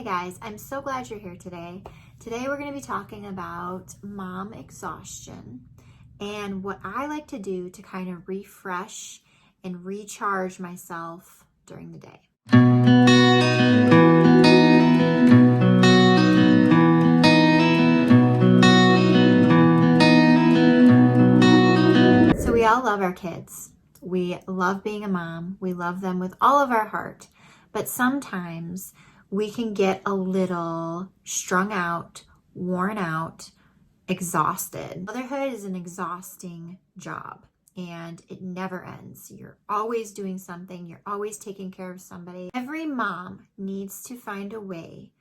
Hey guys, I'm so glad you're here today. Today we're going to be talking about mom exhaustion and what I like to do to kind of refresh and recharge myself during the day. So we all love our kids. We love being a mom. We love them with all of our heart. But sometimes we can get a little strung out, worn out, exhausted. Motherhood is an exhausting job and it never ends. You're always doing something, you're always taking care of somebody. Every mom needs to find a way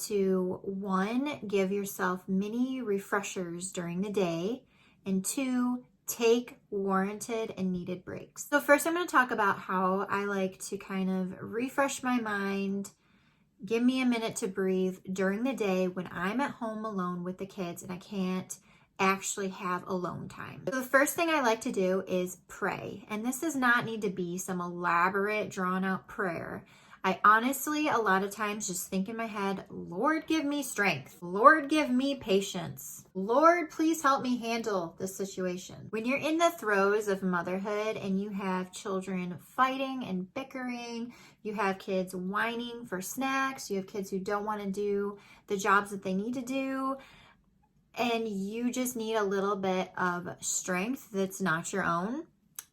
to, one, give yourself mini refreshers during the day, and two, take warranted and needed breaks. So first I'm going to talk about how I like to kind of refresh my mind, give me a minute to breathe during the day when I'm at home alone with the kids and I can't actually have alone time. So the first thing I like to do is pray. And this does not need to be some elaborate, drawn out prayer. I honestly, a lot of times just think in my head, Lord, give me strength. Lord, give me patience. Lord, please help me handle this situation. When you're in the throes of motherhood and you have children fighting and bickering, you have kids whining for snacks, you have kids who don't want to do the jobs that they need to do, and you just need a little bit of strength that's not your own,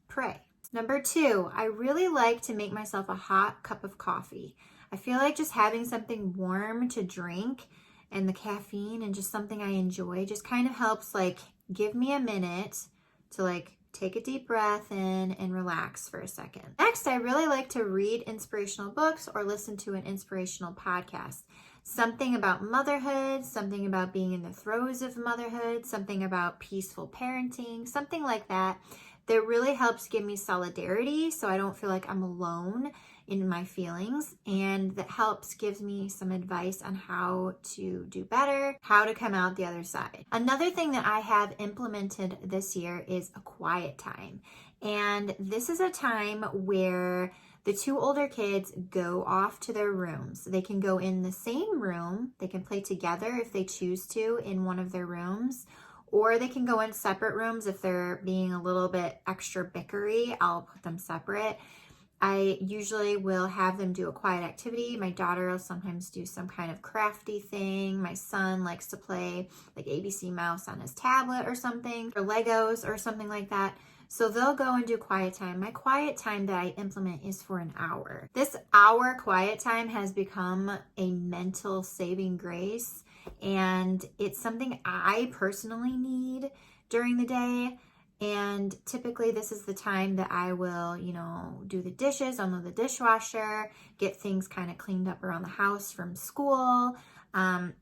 pray. Number two, I really like to make myself a hot cup of coffee. I feel like just having something warm to drink and the caffeine and just something I enjoy just kind of helps give me a minute to take a deep breath in and relax for a second. Next, I really like to read inspirational books or listen to an inspirational podcast. Something about motherhood, something about being in the throes of motherhood, something about peaceful parenting, something like that really helps give me solidarity so I don't feel like I'm alone in my feelings, and that helps gives me some advice on how to do better, how to come out the other side. Another thing that I have implemented this year is a quiet time. And this is a time where the two older kids go off to their rooms. They can go in the same room. They can play together if they choose to in one of their rooms, or they can go in separate rooms if they're being a little bit extra bickery. I'll put them separate. I usually will have them do a quiet activity. My daughter will sometimes do some kind of crafty thing. My son likes to play like ABC Mouse on his tablet or something, or Legos or something like that. So they'll go and do quiet time. My quiet time that I implement is for an hour. This hour quiet time has become a mental saving grace, and it's something I personally need during the day. And typically this is the time that I will, do the dishes, unload the dishwasher, get things kind of cleaned up around the house from school,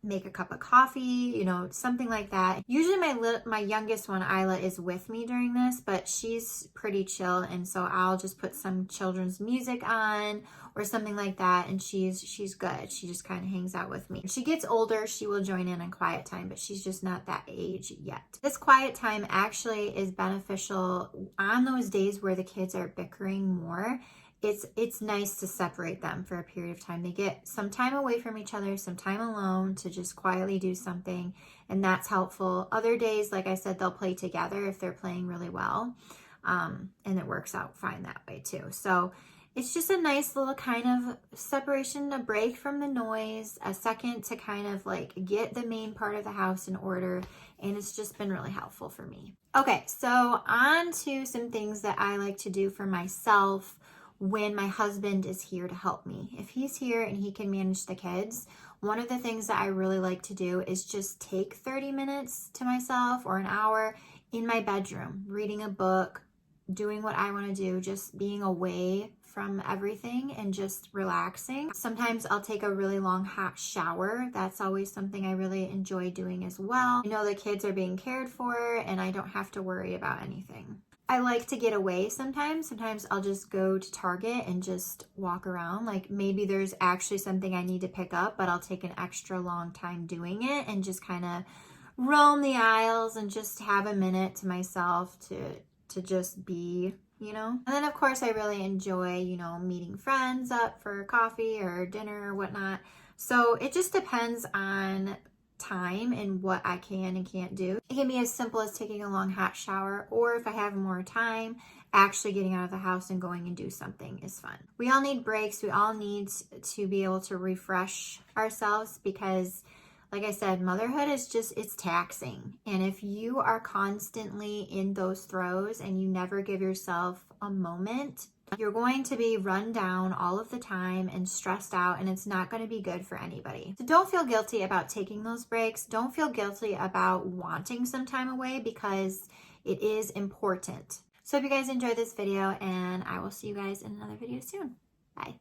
make a cup of coffee, something like that. Usually my youngest one, Isla, is with me during this, but she's pretty chill. And so I'll just put some children's music on or something like that. And she's good. She just kind of hangs out with me. When she gets older, she will join in on quiet time, but she's just not that age yet. This quiet time actually is beneficial on those days where the kids are bickering more. It's nice to separate them for a period of time. They get some time away from each other, some time alone to just quietly do something, and that's helpful. Other days, like I said, they'll play together if they're playing really well, and it works out fine that way too. So it's just a nice little kind of separation, a break from the noise, a second to kind of get the main part of the house in order, and it's just been really helpful for me. Okay, so on to some things that I like to do for myself when my husband is here to help me. If he's here and he can manage the kids, one of the things that I really like to do is just take 30 minutes to myself or an hour in my bedroom, reading a book, doing what I want to do, just being away from everything and just relaxing. Sometimes I'll take a really long hot shower. That's always something I really enjoy doing as well. I know the kids are being cared for and I don't have to worry about anything. I like to get away sometimes. Sometimes I'll just go to Target and just walk around. Maybe there's actually something I need to pick up, but I'll take an extra long time doing it and just kind of roam the aisles and just have a minute to myself to just be, And then of course I really enjoy, meeting friends up for coffee or dinner or whatnot. So it just depends on time and what I can and can't do. It can be as simple as taking a long hot shower, or if I have more time, actually getting out of the house and going and do something is fun. We all need breaks. We all need to be able to refresh ourselves because, like I said, motherhood is it's taxing. And if you are constantly in those throes and you never give yourself a moment, you're going to be run down all of the time and stressed out, and it's not going to be good for anybody. So don't feel guilty about taking those breaks. Don't feel guilty about wanting some time away because it is important. So if you guys enjoyed this video, and I will see you guys in another video soon. Bye.